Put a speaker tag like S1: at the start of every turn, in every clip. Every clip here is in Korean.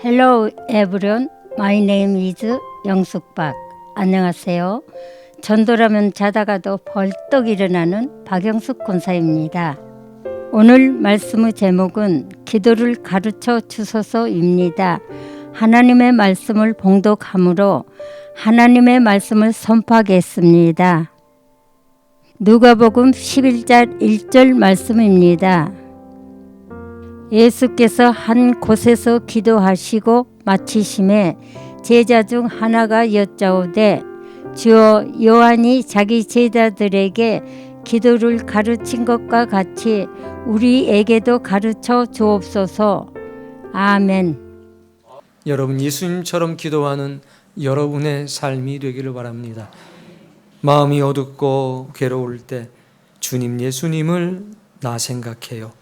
S1: Hello everyone, my name is 영숙박. 안녕하세요. 전도라면 자다가도 벌떡 일어나는 박영숙 권사입니다. 오늘 말씀의 제목은 기도를 가르쳐 주소서입니다. 하나님의 말씀을 봉독함으로 하나님의 말씀을 선포하겠습니다. 누가복음 11장 1절 말씀입니다. 예수께서 한 곳에서 기도하시고 마치심에 제자 중 하나가 여짜오되 주여 요한이 자기 제자들에게 기도를 가르친 것과 같이 우리에게도 가르쳐 주옵소서. 아멘.
S2: 여러분, 예수님처럼 기도하는 여러분의 삶이 되기를 바랍니다. 마음이 어둡고 괴로울 때 주님 예수님을 나 생각해요.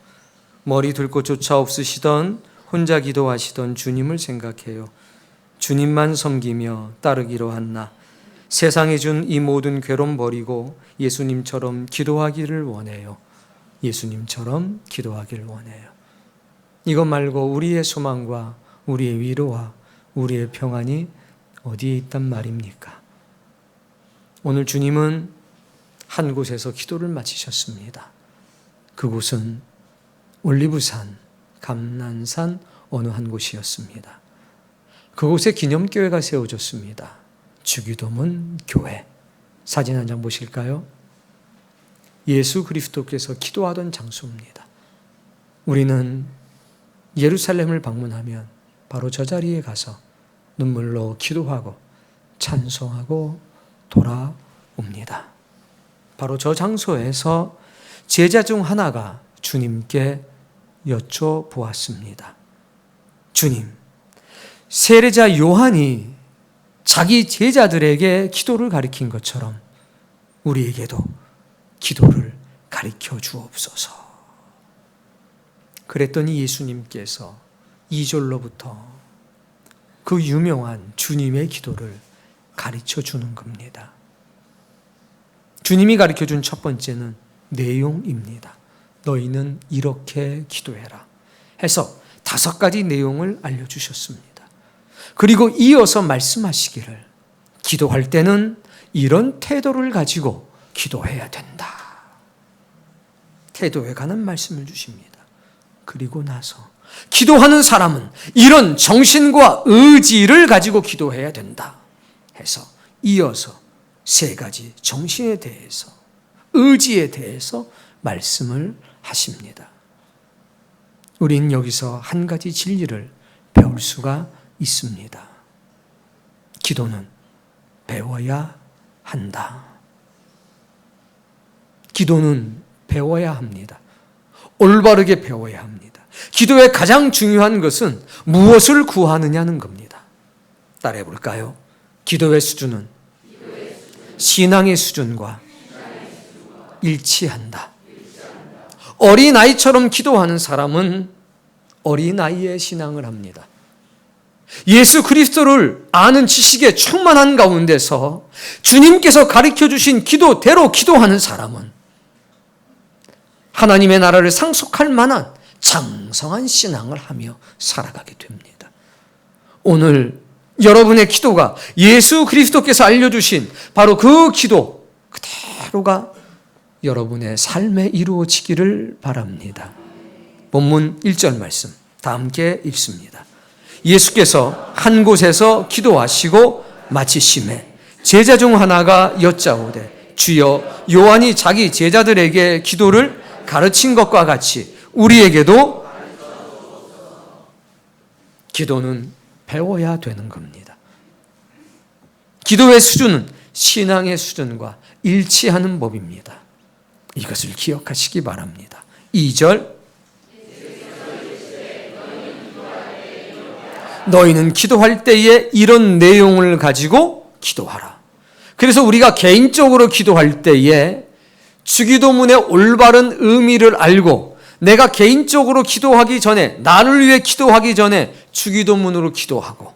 S2: 머리 둘 곳조차 없으시던 혼자 기도하시던 주님을 생각해요. 주님만 섬기며 따르기로 한 나, 세상에 준 이 모든 괴로움 버리고 예수님처럼 기도하기를 원해요. 예수님처럼 기도하기를 원해요. 이것 말고 우리의 소망과 우리의 위로와 우리의 평안이 어디에 있단 말입니까? 오늘 주님은 한 곳에서 기도를 마치셨습니다. 그곳은 올리브산, 감난산 어느 한 곳이었습니다. 그곳에 기념교회가 세워졌습니다. 주기도문 교회. 사진 한 장 보실까요? 예수 그리스도께서 기도하던 장소입니다. 우리는 예루살렘을 방문하면 바로 저 자리에 가서 눈물로 기도하고 찬송하고 돌아옵니다. 바로 저 장소에서 제자 중 하나가 주님께 여쭤보았습니다. 주님, 세례자 요한이 자기 제자들에게 기도를 가르친 것처럼 우리에게도 기도를 가르쳐 주옵소서. 그랬더니 예수님께서 2절로부터 그 유명한 주님의 기도를 가르쳐 주는 겁니다. 주님이 가르쳐 준 첫 번째는 내용입니다. 너희는 이렇게 기도해라 해서 5가지 내용을 알려주셨습니다. 그리고 이어서 말씀하시기를 기도할 때는 이런 태도를 가지고 기도해야 된다. 태도에 관한 말씀을 주십니다. 그리고 나서 기도하는 사람은 이런 정신과 의지를 가지고 기도해야 된다 해서 이어서 3가지 정신에 대해서, 의지에 대해서 말씀을 하십니다. 우린 여기서 한 가지 진리를 배울 수가 있습니다. 기도는 배워야 한다. 기도는 배워야 합니다. 올바르게 배워야 합니다. 기도의 가장 중요한 것은 무엇을 구하느냐는 겁니다. 따라해 볼까요? 기도의 수준은 신앙의 수준과 일치한다. 어린아이처럼 기도하는 사람은 어린아이의 신앙을 합니다. 예수 그리스도를 아는 지식에 충만한 가운데서 주님께서 가르쳐 주신 기도대로 기도하는 사람은 하나님의 나라를 상속할 만한 장성한 신앙을 하며 살아가게 됩니다. 오늘 여러분의 기도가 예수 그리스도께서 알려주신 바로 그 기도 그대로가 여러분의 삶에 이루어지기를 바랍니다. 본문 1절 말씀 다 함께 읽습니다. 예수께서 한 곳에서 기도하시고 마치심에 제자 중 하나가 여짜오되 주여 요한이 자기 제자들에게 기도를 가르친 것과 같이 우리에게도 기도는 배워야 되는 겁니다. 기도의 수준은 신앙의 수준과 일치하는 법입니다. 이것을 기억하시기 바랍니다. 2절 너희는 기도할 때에 이런 내용을 가지고 기도하라. 그래서 우리가 개인적으로 기도할 때에 주기도문의 올바른 의미를 알고 내가 개인적으로 기도하기 전에 나를 위해 기도하기 전에 주기도문으로 기도하고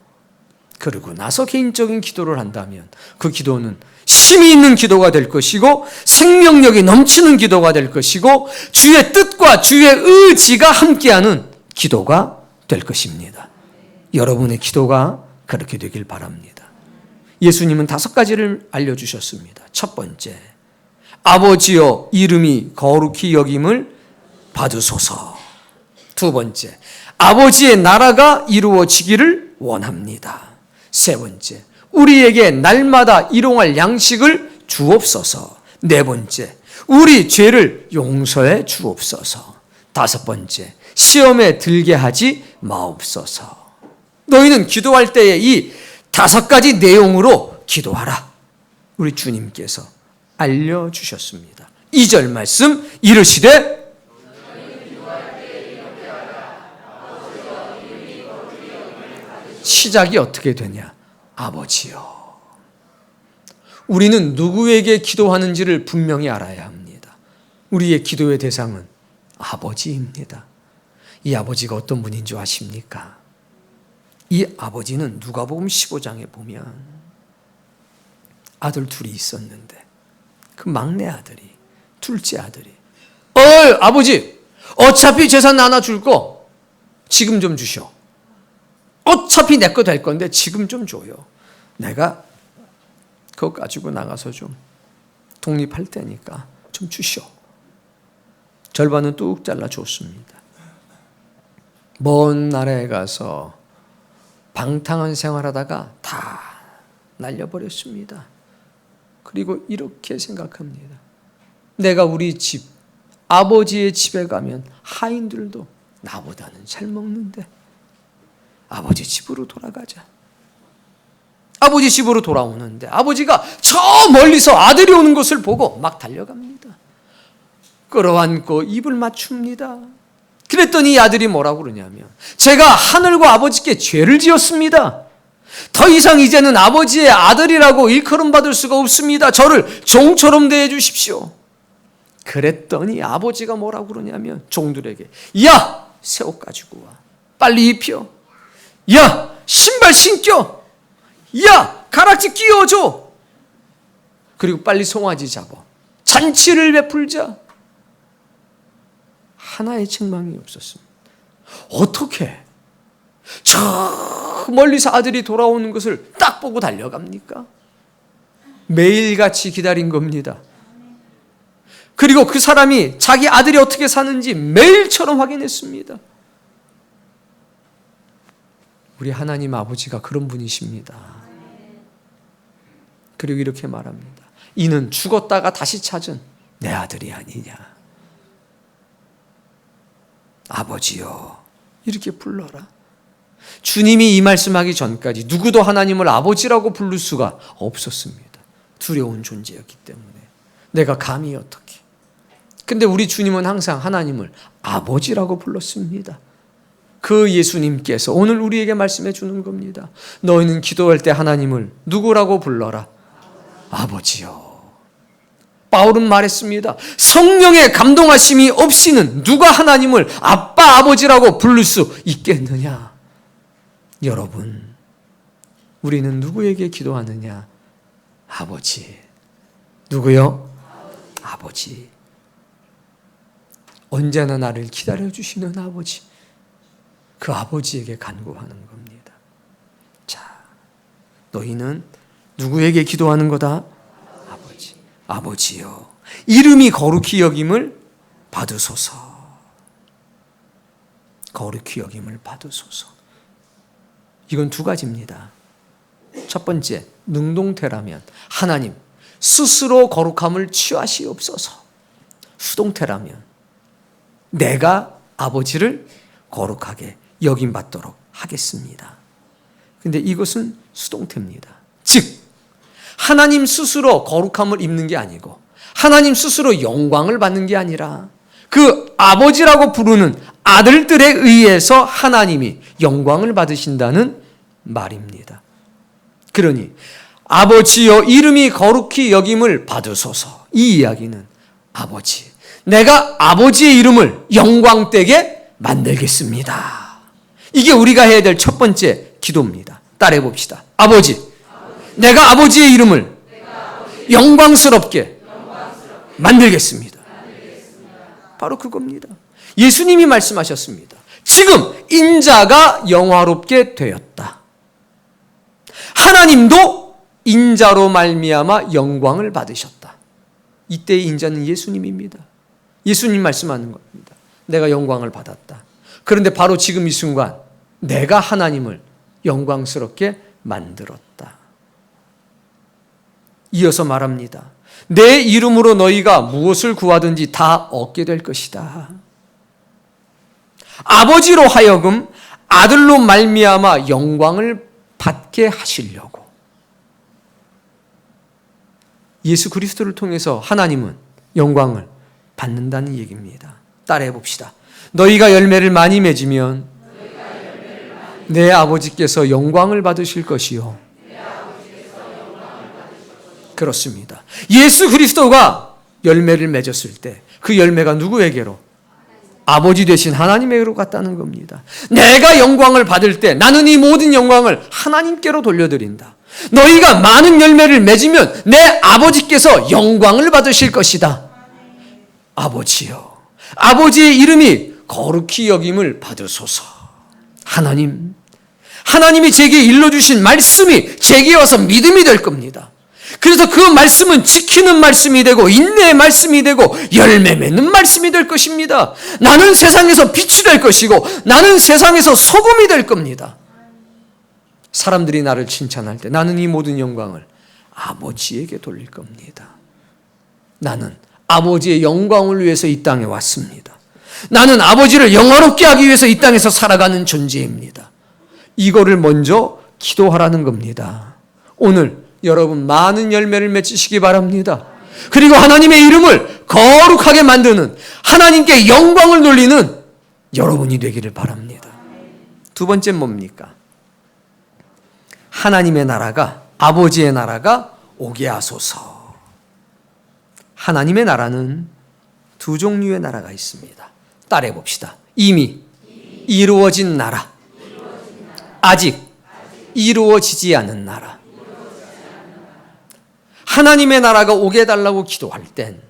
S2: 그러고 나서 개인적인 기도를 한다면 그 기도는 힘이 있는 기도가 될 것이고 생명력이 넘치는 기도가 될 것이고 주의 뜻과 주의 의지가 함께하는 기도가 될 것입니다. 여러분의 기도가 그렇게 되길 바랍니다. 예수님은 5가지를 알려주셨습니다. 첫 번째, 아버지여 이름이 거룩히 여김을 받으소서. 두 번째, 아버지의 나라가 이루어지기를 원합니다. 세 번째, 우리에게 날마다 일용할 양식을 주옵소서. 네 번째, 우리 죄를 용서해 주옵소서. 다섯 번째, 시험에 들게 하지 마옵소서. 너희는 기도할 때에 이 5가지 내용으로 기도하라. 우리 주님께서 알려주셨습니다. 2절 말씀 이르시되 시작이 어떻게 되냐? 아버지요. 우리는 누구에게 기도하는지를 분명히 알아야 합니다. 우리의 기도의 대상은 아버지입니다. 이 아버지가 어떤 분인 줄 아십니까? 이 아버지는 누가복음 15장에 보면 아들 둘이 있었는데 그 막내 아들이, 둘째 아들이 아버지 어차피 재산 나눠줄 거 지금 좀 주셔. 어차피 내 거 될 건데 지금 좀 줘요. 내가 그거 가지고 나가서 좀 독립할 테니까 좀 주시오. 절반은 뚝 잘라줬습니다. 먼 나라에 가서 방탕한 생활하다가 다 날려버렸습니다. 그리고 이렇게 생각합니다. 내가 우리 집, 아버지의 집에 가면 하인들도 나보다는 잘 먹는데 아버지 집으로 돌아가자. 아버지 집으로 돌아오는데 아버지가 저 멀리서 아들이 오는 것을 보고 막 달려갑니다. 끌어안고 입을 맞춥니다. 그랬더니 이 아들이 뭐라고 그러냐면 제가 하늘과 아버지께 죄를 지었습니다. 더 이상 이제는 아버지의 아들이라고 일컬음 받을 수가 없습니다. 저를 종처럼 대해 주십시오. 그랬더니 아버지가 뭐라고 그러냐면 종들에게 야! 새 옷 가지고 와. 빨리 입혀. 야! 신발 신겨. 야! 가락지 끼워줘. 그리고 빨리 송아지 잡아. 잔치를 베풀자. 하나의 책망이 없었습니다. 어떻게 저 멀리서 아들이 돌아오는 것을 딱 보고 달려갑니까? 매일같이 기다린 겁니다. 그리고 그 사람이 자기 아들이 어떻게 사는지 매일처럼 확인했습니다. 우리 하나님 아버지가 그런 분이십니다. 그리고 이렇게 말합니다. 이는 죽었다가 다시 찾은 내 아들이 아니냐. 아버지요, 이렇게 불러라. 주님이 이 말씀하기 전까지 누구도 하나님을 아버지라고 부를 수가 없었습니다. 두려운 존재였기 때문에. 내가 감히 어떻게. 근데 우리 주님은 항상 하나님을 아버지라고 불렀습니다. 그 예수님께서 오늘 우리에게 말씀해 주는 겁니다. 너희는 기도할 때 하나님을 누구라고 불러라? 아버지요. 바울은 말했습니다. 성령의 감동하심이 없이는 누가 하나님을 아빠, 아버지라고 부를 수 있겠느냐? 여러분, 우리는 누구에게 기도하느냐? 아버지. 누구요? 아버지. 언제나 나를 기다려주시는 아버지. 그 아버지에게 간구하는 겁니다. 자, 너희는 누구에게 기도하는 거다? 아버지. 아버지요, 이름이 거룩히 여김을 받으소서. 거룩히 여김을 받으소서. 이건 2가지입니다. 첫 번째, 능동태라면 하나님 스스로 거룩함을 취하시옵소서. 수동태라면 내가 아버지를 거룩하게 여김받도록 하겠습니다. 근데 이것은 수동태입니다. 즉 하나님 스스로 거룩함을 입는 게 아니고 하나님 스스로 영광을 받는 게 아니라 그 아버지라고 부르는 아들들에 의해서 하나님이 영광을 받으신다는 말입니다. 그러니 아버지여 이름이 거룩히 여김을 받으소서. 이 이야기는 아버지, 내가 아버지의 이름을 영광되게 만들겠습니다. 이게 우리가 해야 될 첫 번째 기도입니다. 따라해 봅시다. 아버지, 내가 아버지의 이름을 영광스럽게 만들겠습니다. 바로 그겁니다. 예수님이 말씀하셨습니다. 지금 인자가 영화롭게 되었다. 하나님도 인자로 말미암아 영광을 받으셨다. 이때의 인자는 예수님입니다. 예수님 말씀하는 겁니다. 내가 영광을 받았다. 그런데 바로 지금 이 순간 내가 하나님을 영광스럽게 만들었다. 이어서 말합니다. 내 이름으로 너희가 무엇을 구하든지 다 얻게 될 것이다. 아버지로 하여금 아들로 말미암아 영광을 받게 하시려고. 예수 그리스도를 통해서 하나님은 영광을 받는다는 얘기입니다. 따라해 봅시다. 너희가 열매를 많이 맺으면 내 아버지께서 영광을 받으실 것이요. 그렇습니다. 예수 그리스도가 열매를 맺었을 때 그 열매가 누구에게로? 아버지 되신 하나님에게로 갔다는 겁니다. 내가 영광을 받을 때 나는 이 모든 영광을 하나님께로 돌려드린다. 너희가 많은 열매를 맺으면 내 아버지께서 영광을 받으실 것이다. 아버지요, 아버지의 이름이 거룩히 여김을 받으소서. 하나님이 제게 일러주신 말씀이 제게 와서 믿음이 될 겁니다. 그래서 그 말씀은 지키는 말씀이 되고 인내의 말씀이 되고 열매 맺는 말씀이 될 것입니다. 나는 세상에서 빛이 될 것이고 나는 세상에서 소금이 될 겁니다. 사람들이 나를 칭찬할 때 나는 이 모든 영광을 아버지에게 돌릴 겁니다. 나는 아버지의 영광을 위해서 이 땅에 왔습니다. 나는 아버지를 영화롭게 하기 위해서 이 땅에서 살아가는 존재입니다. 이거를 먼저 기도하라는 겁니다. 오늘 여러분 많은 열매를 맺으시기 바랍니다. 그리고 하나님의 이름을 거룩하게 만드는, 하나님께 영광을 돌리는 여러분이 되기를 바랍니다. 두 번째 뭡니까? 하나님의 나라가, 아버지의 나라가 오게 하소서. 하나님의 나라는 두 종류의 나라가 있습니다. 따라해 봅시다. 이미 이루어진 나라, 아직 이루어지지 않은 나라. 하나님의 나라가 오게 해달라고 기도할 땐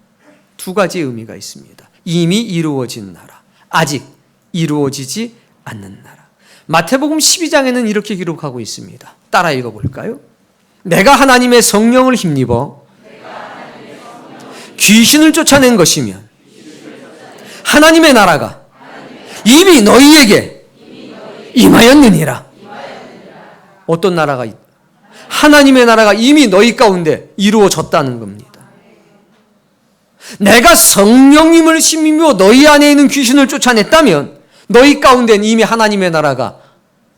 S2: 두 가지 의미가 있습니다. 이미 이루어진 나라, 아직 이루어지지 않는 나라. 마태복음 12장에는 이렇게 기록하고 있습니다. 따라 읽어볼까요? 내가 하나님의 성령을 힘입어 귀신을 쫓아낸 것이면 하나님의 나라가 이미 너희에게 임하였느니라. 어떤 나라가 있다? 하나님의 나라가 이미 너희 가운데 이루어졌다는 겁니다. 내가 성령님을 힘입어 너희 안에 있는 귀신을 쫓아냈다면 너희 가운데는 이미 하나님의 나라가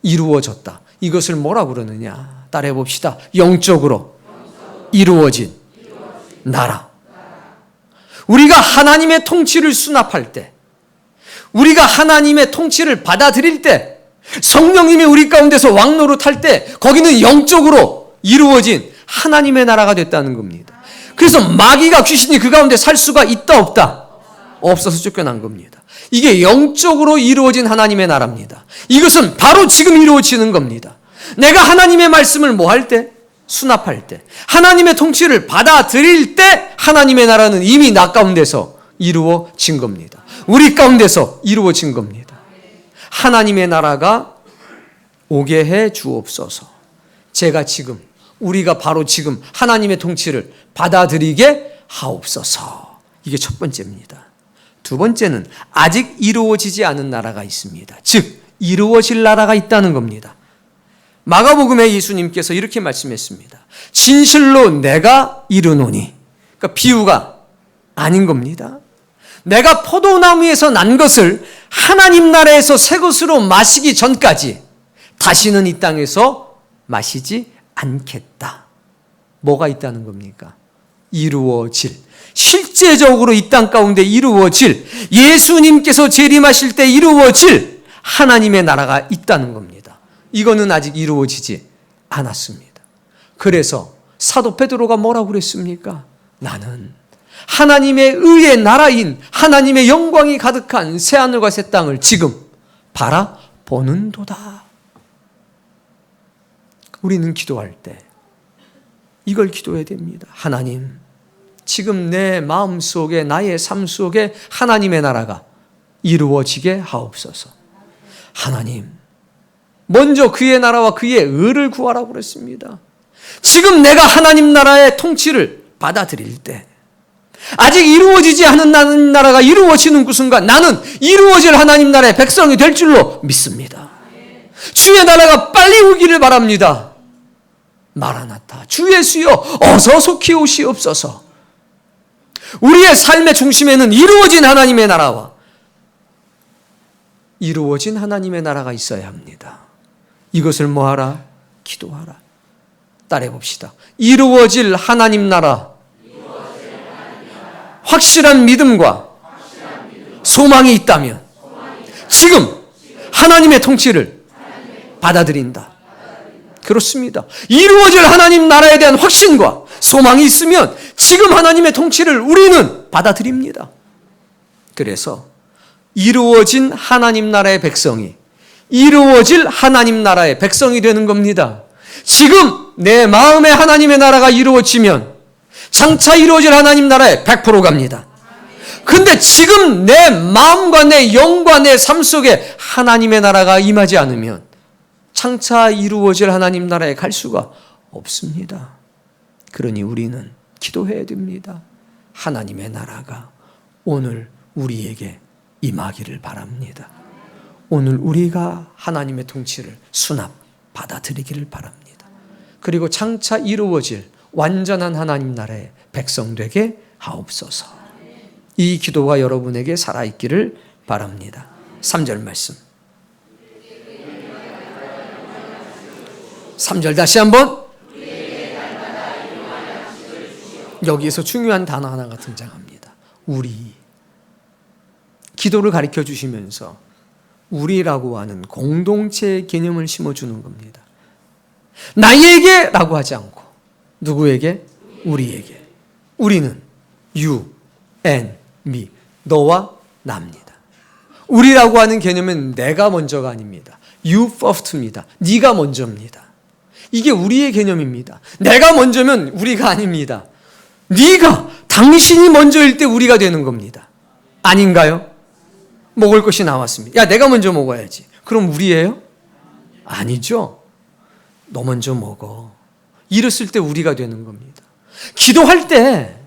S2: 이루어졌다. 이것을 뭐라고 그러느냐? 따라해 봅시다. 영적으로 이루어진 나라. 우리가 하나님의 통치를 수납할 때, 우리가 하나님의 통치를 받아들일 때, 성령님이 우리 가운데서 왕노릇할 때 거기는 영적으로 이루어진 하나님의 나라가 됐다는 겁니다. 그래서 마귀가, 귀신이 그 가운데 살 수가 있다 없다? 없어서 쫓겨난 겁니다. 이게 영적으로 이루어진 하나님의 나라입니다. 이것은 바로 지금 이루어지는 겁니다. 내가 하나님의 말씀을 뭐 할 때? 수납할 때, 하나님의 통치를 받아들일 때 하나님의 나라는 이미 나 가운데서 이루어진 겁니다. 우리 가운데서 이루어진 겁니다. 하나님의 나라가 오게 해 주옵소서. 제가 지금, 우리가 바로 지금 하나님의 통치를 받아들이게 하옵소서. 이게 첫 번째입니다. 두 번째는 아직 이루어지지 않은 나라가 있습니다. 즉 이루어질 나라가 있다는 겁니다. 마가복음에 예수님께서 이렇게 말씀했습니다. 진실로 내가 이르노니, 그러니까 비유가 아닌 겁니다. 내가 포도나무에서 난 것을 하나님 나라에서 새 것으로 마시기 전까지 다시는 이 땅에서 마시지 않겠다. 뭐가 있다는 겁니까? 이루어질, 실제적으로 이 땅 가운데 이루어질, 예수님께서 재림하실 때 이루어질 하나님의 나라가 있다는 겁니다. 이거는 아직 이루어지지 않았습니다. 그래서 사도 베드로가 뭐라고 그랬습니까? 나는 하나님의 의의 나라인, 하나님의 영광이 가득한 새하늘과 새 땅을 지금 바라보는도다. 우리는 기도할 때 이걸 기도해야 됩니다. 하나님, 지금 내 마음속에, 나의 삶 속에 하나님의 나라가 이루어지게 하옵소서. 하나님, 먼저 그의 나라와 그의 의를 구하라고 그랬습니다. 지금 내가 하나님 나라의 통치를 받아들일 때, 아직 이루어지지 않은 하나님 나라가 이루어지는 그 순간 나는 이루어질 하나님 나라의 백성이 될 줄로 믿습니다. 주의 나라가 빨리 오기를 바랍니다. 마라나타, 주 예수여 어서 속히 오시옵소서. 우리의 삶의 중심에는 이루어진 하나님의 나라와 이루어진 하나님의 나라가 있어야 합니다. 이것을 뭐하라? 기도하라. 따라해 봅시다. 이루어질 하나님 나라, 확실한 믿음과 소망이 있다면 지금 하나님의 통치를 받아들인다. 그렇습니다. 이루어질 하나님 나라에 대한 확신과 소망이 있으면 지금 하나님의 통치를 우리는 받아들입니다. 그래서 이루어진 하나님 나라의 백성이 이루어질 하나님 나라의 백성이 되는 겁니다. 지금 내 마음에 하나님의 나라가 이루어지면 장차 이루어질 하나님 나라에 100% 갑니다. 근데 지금 내 마음과 내 영과 내 삶 속에 하나님의 나라가 임하지 않으면 장차 이루어질 하나님 나라에 갈 수가 없습니다. 그러니 우리는 기도해야 됩니다. 하나님의 나라가 오늘 우리에게 임하기를 바랍니다. 오늘 우리가 하나님의 통치를 수납 받아들이기를 바랍니다. 그리고 장차 이루어질 완전한 하나님 나라의 백성 되게 하옵소서. 이 기도가 여러분에게 살아있기를 바랍니다. 3절 말씀. 3절 다시 한번. 여기에서 중요한 단어 하나가 등장합니다. 우리. 기도를 가르쳐 주시면서 우리라고 하는 공동체의 개념을 심어주는 겁니다. 나에게 라고 하지 않고 누구에게? 우리에게. 우리는 you and me, 너와 나입니다. 우리라고 하는 개념은 내가 먼저가 아닙니다. you first입니다. 네가 먼저입니다. 이게 우리의 개념입니다. 내가 먼저면 우리가 아닙니다. 네가, 당신이 먼저일 때 우리가 되는 겁니다. 아닌가요? 먹을 것이 나왔습니다. 야, 내가 먼저 먹어야지. 그럼 우리예요? 아니죠. 너 먼저 먹어. 이랬을 때 우리가 되는 겁니다. 기도할 때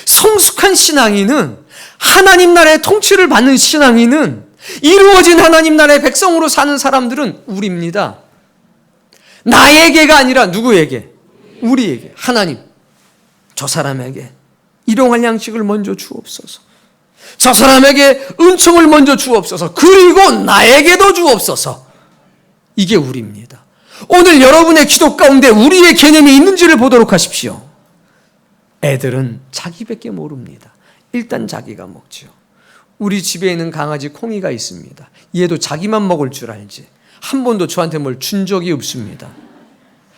S2: 성숙한 신앙인은, 하나님 나라의 통치를 받는 신앙인은, 이루어진 하나님 나라의 백성으로 사는 사람들은 우리입니다. 나에게가 아니라 누구에게? 우리에게. 하나님, 저 사람에게 일용할 양식을 먼저 주옵소서. 저 사람에게 은총을 먼저 주옵소서. 그리고 나에게도 주옵소서. 이게 우리입니다. 오늘 여러분의 기도 가운데 우리의 개념이 있는지를 보도록 하십시오. 애들은 자기밖에 모릅니다. 일단 자기가 먹죠. 우리 집에 있는 강아지 콩이가 있습니다. 얘도 자기만 먹을 줄 알지 한 번도 저한테 뭘 준 적이 없습니다.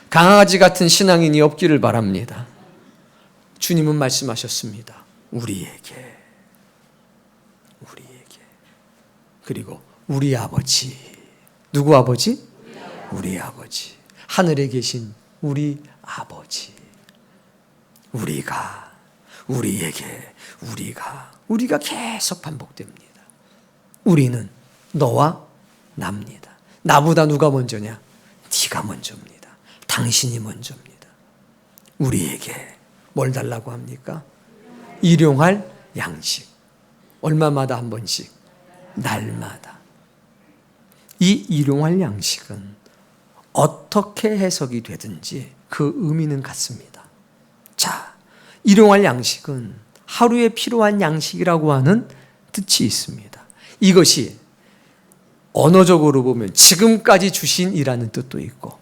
S2: 강아지 같은 신앙인이 없기를 바랍니다. 주님은 말씀하셨습니다. 우리에게. 그리고 우리 아버지. 누구 아버지? 우리 아버지. 하늘에 계신 우리 아버지. 우리가, 우리에게, 우리가 계속 반복됩니다. 우리는 너와 나입니다. 나보다 누가 먼저냐? 네가 먼저입니다. 당신이 먼저입니다. 우리에게 뭘 달라고 합니까? 일용할 양식. 얼마마다 한 번씩? 날마다. 이 일용할 양식은 어떻게 해석이 되든지 그 의미는 같습니다. 자, 일용할 양식은 하루에 필요한 양식이라고 하는 뜻이 있습니다. 이것이 언어적으로 보면 지금까지 주신이라는 뜻도 있고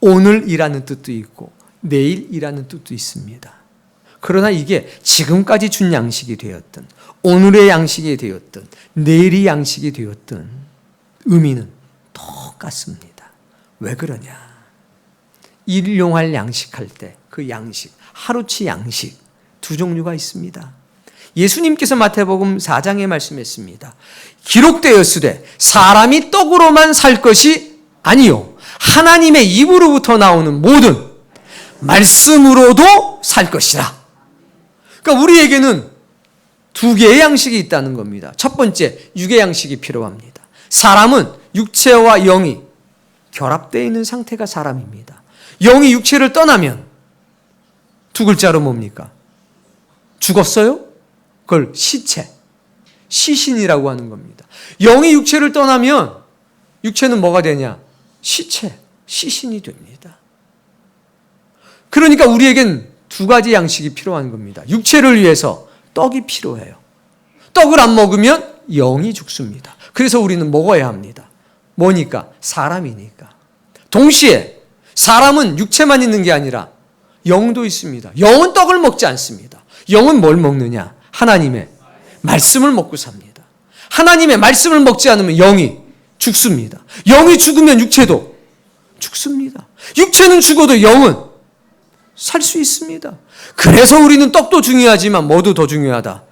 S2: 오늘이라는 뜻도 있고 내일이라는 뜻도 있습니다. 그러나 이게 지금까지 준 양식이 되었든 오늘의 양식이 되었든 내일이 양식이 되었든 의미는 똑같습니다. 왜 그러냐? 일용할 양식할 때 그 양식, 하루치 양식 두 종류가 있습니다. 예수님께서 마태복음 4장에 말씀했습니다. 기록되었으되 사람이 떡으로만 살 것이 아니요 하나님의 입으로부터 나오는 모든 말씀으로도 살 것이라. 그러니까 우리에게는 두 개의 양식이 있다는 겁니다. 첫 번째, 육의 양식이 필요합니다. 사람은 육체와 영이 결합되어 있는 상태가 사람입니다. 영이 육체를 떠나면 두 글자로 뭡니까? 죽었어요? 그걸 시체, 시신이라고 하는 겁니다. 영이 육체를 떠나면 육체는 뭐가 되냐? 시체, 시신이 됩니다. 그러니까 우리에겐 두 가지 양식이 필요한 겁니다. 육체를 위해서 떡이 필요해요. 떡을 안 먹으면 영이 죽습니다. 그래서 우리는 먹어야 합니다. 뭐니까? 사람이니까. 동시에 사람은 육체만 있는 게 아니라 영도 있습니다. 영은 떡을 먹지 않습니다. 영은 뭘 먹느냐? 하나님의 말씀을 먹고 삽니다. 하나님의 말씀을 먹지 않으면 영이 죽습니다. 영이 죽으면 육체도 죽습니다. 육체는 죽어도 영은 살 수 있습니다. 그래서 우리는 떡도 중요하지만 뭐도 더 중요하다?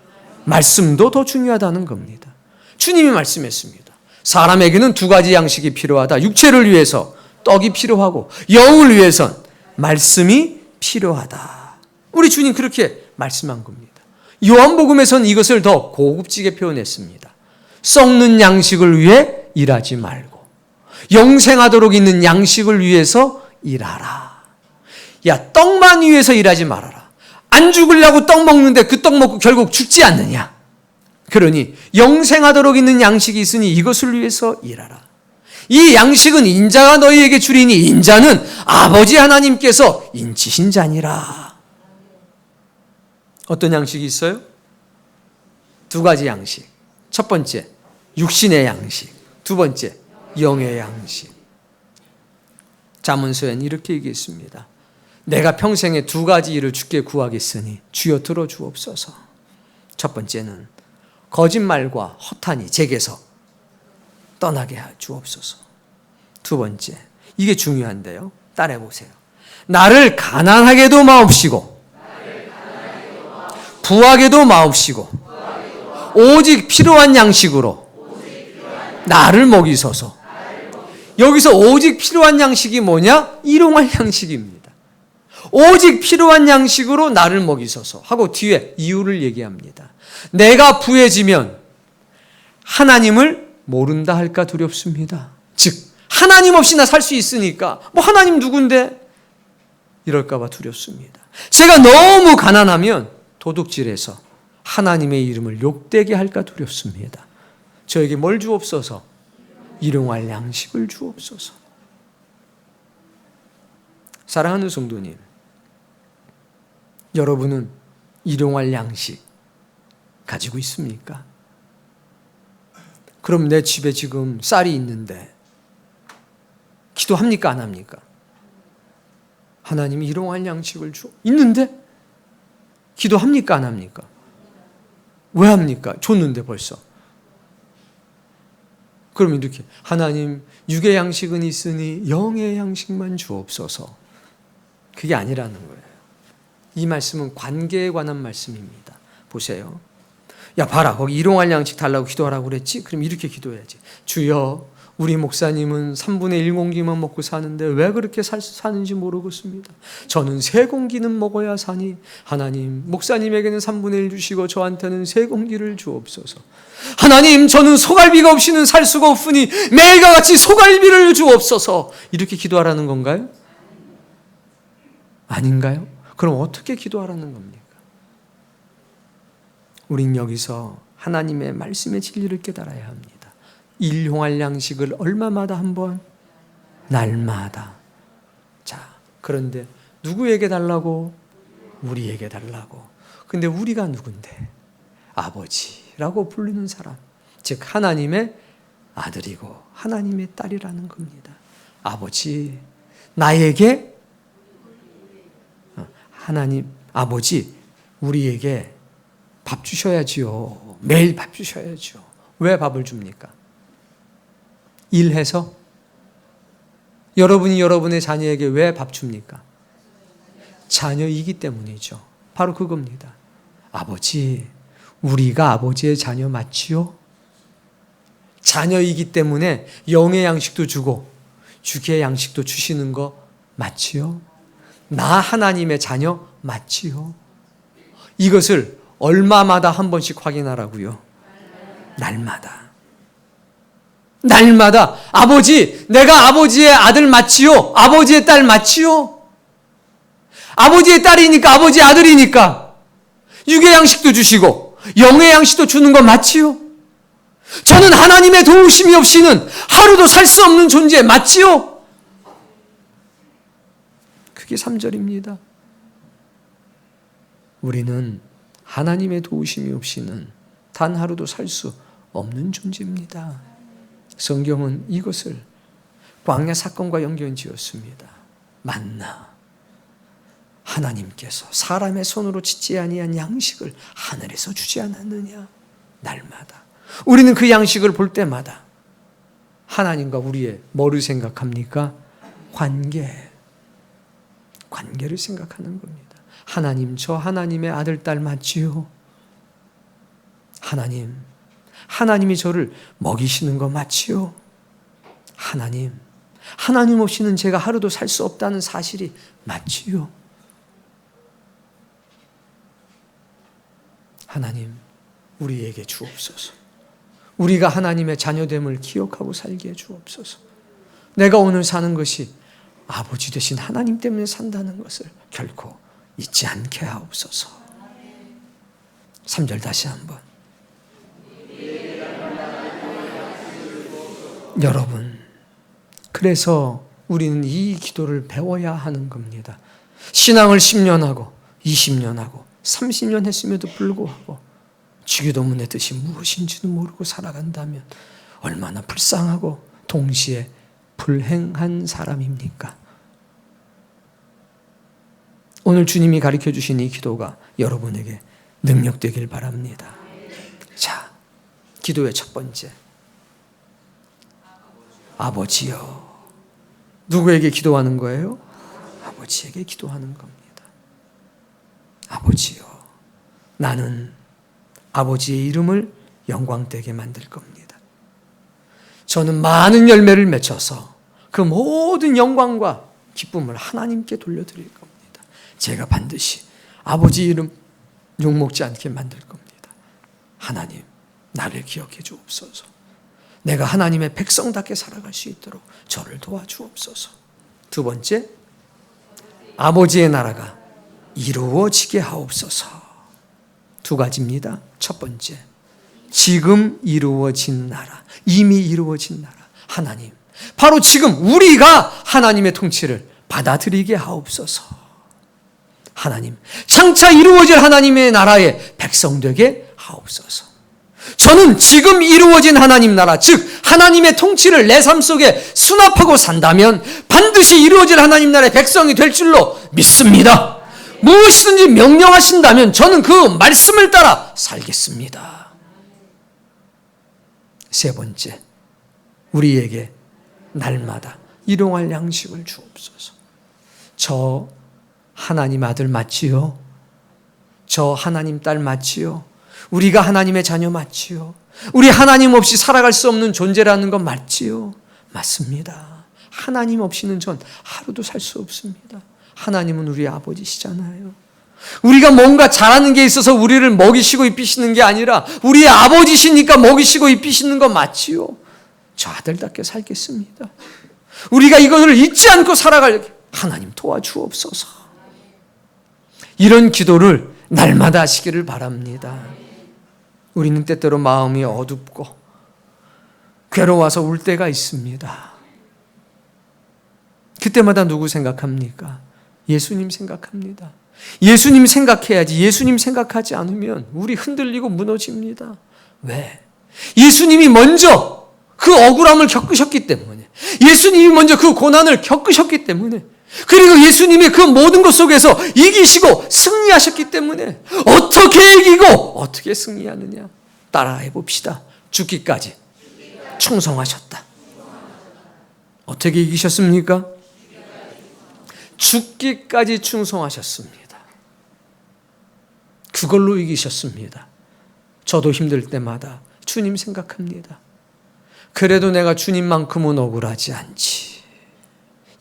S2: 말씀도 더 중요하다는 겁니다. 주님이 말씀했습니다. 사람에게는 두 가지 양식이 필요하다. 육체를 위해서 떡이 필요하고 영을 위해선 말씀이 필요하다. 우리 주님 그렇게 말씀한 겁니다. 요한복음에서는 이것을 더 고급지게 표현했습니다. 썩는 양식을 위해 일하지 말고 영생하도록 있는 양식을 위해서 일하라. 야, 떡만 위해서 일하지 말아라. 안 죽으려고 떡 먹는데 그 떡 먹고 결국 죽지 않느냐. 그러니 영생하도록 있는 양식이 있으니 이것을 위해서 일하라. 이 양식은 인자가 너희에게 주리니 인자는 아버지 하나님께서 인치신 자니라. 어떤 양식이 있어요? 두 가지 양식. 첫 번째, 육신의 양식. 두 번째, 영의 양식. 잠언서에는 이렇게 얘기했습니다. 내가 평생에 두 가지 일을 주께 구하겠으니 주여 들어주옵소서. 첫 번째는 거짓말과 허탄이 제게서 떠나게 주옵소서. 두 번째, 이게 중요한데요. 따라해보세요. 나를 가난하게도 마옵시고 부하게도 마옵시고 오직 필요한 양식으로 나를 먹이소서. 여기서 오직 필요한 양식이 뭐냐? 일용할 양식입니다. 오직 필요한 양식으로 나를 먹이소서 하고 뒤에 이유를 얘기합니다. 내가 부해지면 하나님을 모른다 할까 두렵습니다. 즉 하나님 없이 나 살 수 있으니까 뭐 하나님 누군데 이럴까 봐 두렵습니다. 제가 너무 가난하면 도둑질해서 하나님의 이름을 욕되게 할까 두렵습니다. 저에게 뭘 주옵소서? 일용할 양식을 주옵소서. 사랑하는 성도님, 여러분은 일용할 양식 가지고 있습니까? 그럼 내 집에 지금 쌀이 있는데 기도합니까? 안 합니까? 하나님이 일용할 양식을 줘. 있는데 기도합니까? 안 합니까? 왜 합니까? 줬는데 벌써. 그럼 이렇게 하나님 육의 양식은 있으니 영의 양식만 주옵소서. 그게 아니라는 거예요. 이 말씀은 관계에 관한 말씀입니다. 보세요. 야 봐라, 거기 일용할 양식 달라고 기도하라고 그랬지? 그럼 이렇게 기도해야지. 주여, 우리 목사님은 3분의 1공기만 먹고 사는데 왜 그렇게 사는지 모르겠습니다. 저는 3공기는 먹어야 사니 하나님, 목사님에게는 3분의 1 주시고 저한테는 3공기를 주옵소서. 하나님, 저는 소갈비가 없이는 살 수가 없으니 매일과 같이 소갈비를 주옵소서. 이렇게 기도하라는 건가요? 아닌가요? 그럼 어떻게 기도하라는 겁니까? 우린 여기서 하나님의 말씀의 진리를 깨달아야 합니다. 일용할 양식을 얼마마다 한 번? 날마다. 자, 그런데 누구에게 달라고? 우리에게 달라고. 근데 우리가 누군데? 아버지라고 부르는 사람. 즉 하나님의 아들이고 하나님의 딸이라는 겁니다. 아버지, 나에게 하나님 아버지 우리에게 밥 주셔야지요. 매일 밥 주셔야죠. 왜 밥을 줍니까? 일해서? 여러분이 여러분의 자녀에게 왜 밥 줍니까? 자녀이기 때문이죠. 바로 그겁니다. 아버지, 우리가 아버지의 자녀 맞지요? 자녀이기 때문에 영의 양식도 주고 육의 양식도 주시는 거 맞지요? 나 하나님의 자녀 맞지요? 이것을 얼마마다 한 번씩 확인하라고요? 날마다. 날마다 아버지, 내가 아버지의 아들 맞지요? 아버지의 딸 맞지요? 아버지의 딸이니까 아버지의 아들이니까 육의 양식도 주시고 영의 양식도 주는 거 맞지요? 저는 하나님의 도우심이 없이는 하루도 살 수 없는 존재 맞지요? 그게 3절입니다. 우리는 하나님의 도우심이 없이는 단 하루도 살 수 없는 존재입니다. 성경은 이것을 광야 사건과 연결지었습니다. 만나, 하나님께서 사람의 손으로 짓지 아니한 양식을 하늘에서 주지 않았느냐. 날마다 우리는 그 양식을 볼 때마다 하나님과 우리의 뭐를 생각합니까? 관계를 생각하는 겁니다. 하나님, 저 하나님의 아들, 딸 맞지요? 하나님이 저를 먹이시는 거 맞지요? 하나님 없이는 제가 하루도 살 수 없다는 사실이 맞지요? 하나님, 우리에게 주옵소서. 우리가 하나님의 자녀됨을 기억하고 살게 해 주옵소서. 내가 오늘 사는 것이 아버지 되신 하나님 때문에 산다는 것을 결코 잊지 않게 하옵소서. 3절 다시 한번. 여러분, 그래서 우리는 이 기도를 배워야 하는 겁니다. 신앙을 10년 하고 20년 하고 30년 했음에도 불구하고 주기도문의 뜻이 무엇인지도 모르고 살아간다면 얼마나 불쌍하고 동시에 불행한 사람입니까? 오늘 주님이 가르쳐 주신 이 기도가 여러분에게 능력되길 바랍니다. 자, 기도의 첫 번째. 아버지요. 누구에게 기도하는 거예요? 아버지에게 기도하는 겁니다. 아버지요. 나는 아버지의 이름을 영광되게 만들 겁니다. 저는 많은 열매를 맺혀서 그 모든 영광과 기쁨을 하나님께 돌려드릴 겁니다. 제가 반드시 아버지 이름 욕먹지 않게 만들 겁니다. 하나님, 나를 기억해 주옵소서. 내가 하나님의 백성답게 살아갈 수 있도록 저를 도와주옵소서. 두 번째, 아버지의 나라가 이루어지게 하옵소서. 두 가지입니다. 첫 번째, 지금 이루어진 나라, 이미 이루어진 나라. 하나님, 바로 지금 우리가 하나님의 통치를 받아들이게 하옵소서. 하나님, 장차 이루어질 하나님의 나라의 백성 되게 하옵소서. 저는 지금 이루어진 하나님 나라, 즉 하나님의 통치를 내 삶 속에 수납하고 산다면 반드시 이루어질 하나님 나라의 백성이 될 줄로 믿습니다. 무엇이든지 명령하신다면 저는 그 말씀을 따라 살겠습니다. 세 번째, 우리에게 날마다 일용할 양식을 주옵소서. 저 하나님 아들 맞지요? 저 하나님 딸 맞지요? 우리가 하나님의 자녀 맞지요? 우리 하나님 없이 살아갈 수 없는 존재라는 건 맞지요? 맞습니다. 하나님 없이는 전 하루도 살 수 없습니다. 하나님은 우리 아버지시잖아요. 우리가 뭔가 잘하는 게 있어서 우리를 먹이시고 입히시는 게 아니라 우리의 아버지시니까 먹이시고 입히시는 거 맞지요? 저 아들답게 살겠습니다. 우리가 이것을 잊지 않고 살아갈 하나님 도와주옵소서. 이런 기도를 날마다 하시기를 바랍니다. 우리는 때때로 마음이 어둡고 괴로워서 울 때가 있습니다. 그때마다 누구 생각합니까? 예수님 생각합니다. 예수님 생각해야지. 예수님 생각하지 않으면 우리 흔들리고 무너집니다. 왜? 예수님이 먼저 그 억울함을 겪으셨기 때문에, 예수님이 먼저 그 고난을 겪으셨기 때문에, 그리고 예수님이 그 모든 것 속에서 이기시고 승리하셨기 때문에 어떻게 이기고 어떻게 승리하느냐? 따라해 봅시다. 죽기까지 충성하셨다. 어떻게 이기셨습니까? 죽기까지 충성하셨습니다. 그걸로 이기셨습니다. 저도 힘들 때마다 주님 생각합니다. 그래도 내가 주님만큼은 억울하지 않지.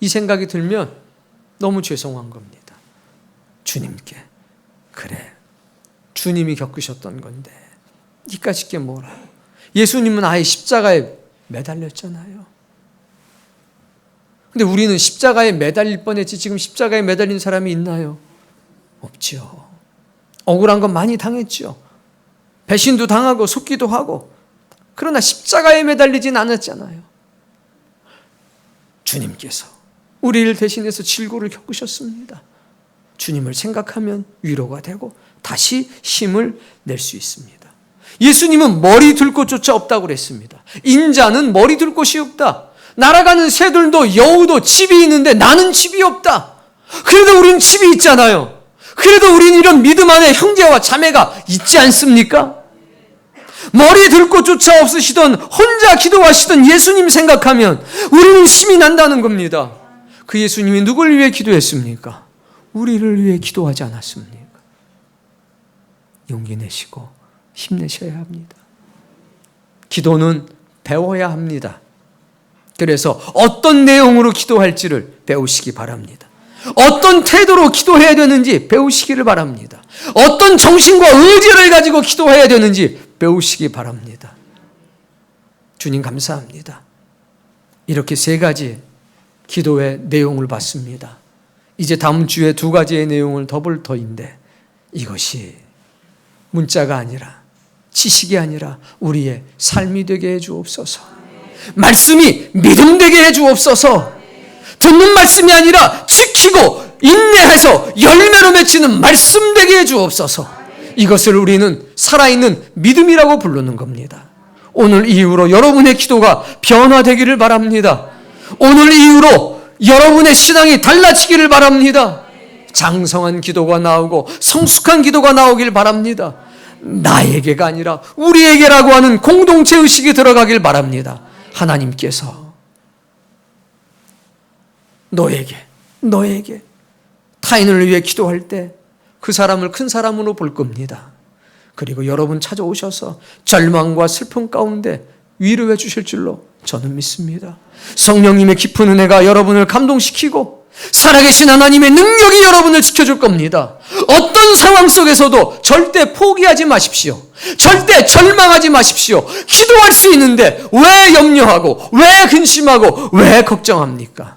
S2: 이 생각이 들면 너무 죄송한 겁니다. 주님께, 그래, 주님이 겪으셨던 건데 이까짓 게 뭐라. 예수님은 아예 십자가에 매달렸잖아요. 근데 우리는 십자가에 매달릴 뻔했지 지금 십자가에 매달린 사람이 있나요? 없죠. 억울한 건 많이 당했죠. 배신도 당하고 속기도 하고. 그러나 십자가에 매달리진 않았잖아요. 주님께서 우리를 대신해서 질고를 겪으셨습니다. 주님을 생각하면 위로가 되고 다시 힘을 낼 수 있습니다. 예수님은 머리 둘 곳조차 없다고 그랬습니다. 인자는 머리 둘 곳이 없다. 날아가는 새들도 여우도 집이 있는데 나는 집이 없다. 그래도 우리는 집이 있잖아요. 그래도 우리는 이런 믿음 안에 형제와 자매가 있지 않습니까? 머리 들 곳조차 없으시던 혼자 기도하시던 예수님 생각하면 우리는 힘이 난다는 겁니다. 그 예수님이 누굴 위해 기도했습니까? 우리를 위해 기도하지 않았습니까? 용기 내시고 힘내셔야 합니다. 기도는 배워야 합니다. 그래서 어떤 내용으로 기도할지를 배우시기 바랍니다. 어떤 태도로 기도해야 되는지 배우시기를 바랍니다. 어떤 정신과 의지를 가지고 기도해야 되는지 배우시기 바랍니다. 주님 감사합니다. 이렇게 세 가지 기도의 내용을 봤습니다. 이제 다음 주에 두 가지의 내용을 더 볼 터인데 이것이 문자가 아니라 지식이 아니라 우리의 삶이 되게 해 주옵소서. 말씀이 믿음 되게 해 주옵소서. 듣는 말씀이 아니라 지키고 인내해서 열매로 맺히는 말씀 되게 해 주옵소서. 이것을 우리는 살아있는 믿음이라고 부르는 겁니다. 오늘 이후로 여러분의 기도가 변화되기를 바랍니다. 오늘 이후로 여러분의 신앙이 달라지기를 바랍니다. 장성한 기도가 나오고 성숙한 기도가 나오길 바랍니다. 나에게가 아니라 우리에게라고 하는 공동체 의식이 들어가길 바랍니다. 하나님께서 너에게 타인을 위해 기도할 때 그 사람을 큰 사람으로 볼 겁니다. 그리고 여러분 찾아오셔서 절망과 슬픔 가운데 위로해 주실 줄로 저는 믿습니다. 성령님의 깊은 은혜가 여러분을 감동시키고 살아계신 하나님의 능력이 여러분을 지켜줄 겁니다. 어떤 상황 속에서도 절대 포기하지 마십시오. 절대 절망하지 마십시오. 기도할 수 있는데 왜 염려하고 왜 근심하고 왜 걱정합니까?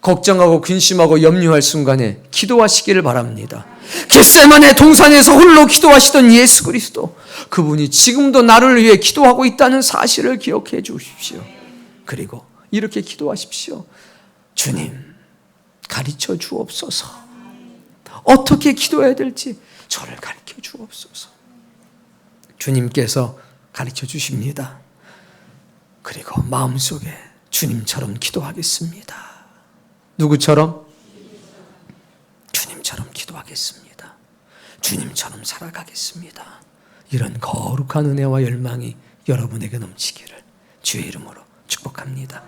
S2: 걱정하고 근심하고 염려할 순간에 기도하시기를 바랍니다. 겟세마네 동산에서 홀로 기도하시던 예수 그리스도, 그분이 지금도 나를 위해 기도하고 있다는 사실을 기억해 주십시오. 그리고 이렇게 기도하십시오. 주님, 가르쳐 주옵소서. 어떻게 기도해야 될지 저를 가르쳐 주옵소서. 주님께서 가르쳐 주십니다. 그리고 마음속에 주님처럼 기도하겠습니다. 누구처럼? 주님처럼 기도하겠습니다. 주님처럼 살아가겠습니다. 이런 거룩한 은혜와 열망이 여러분에게 넘치기를 주의 이름으로 축복합니다.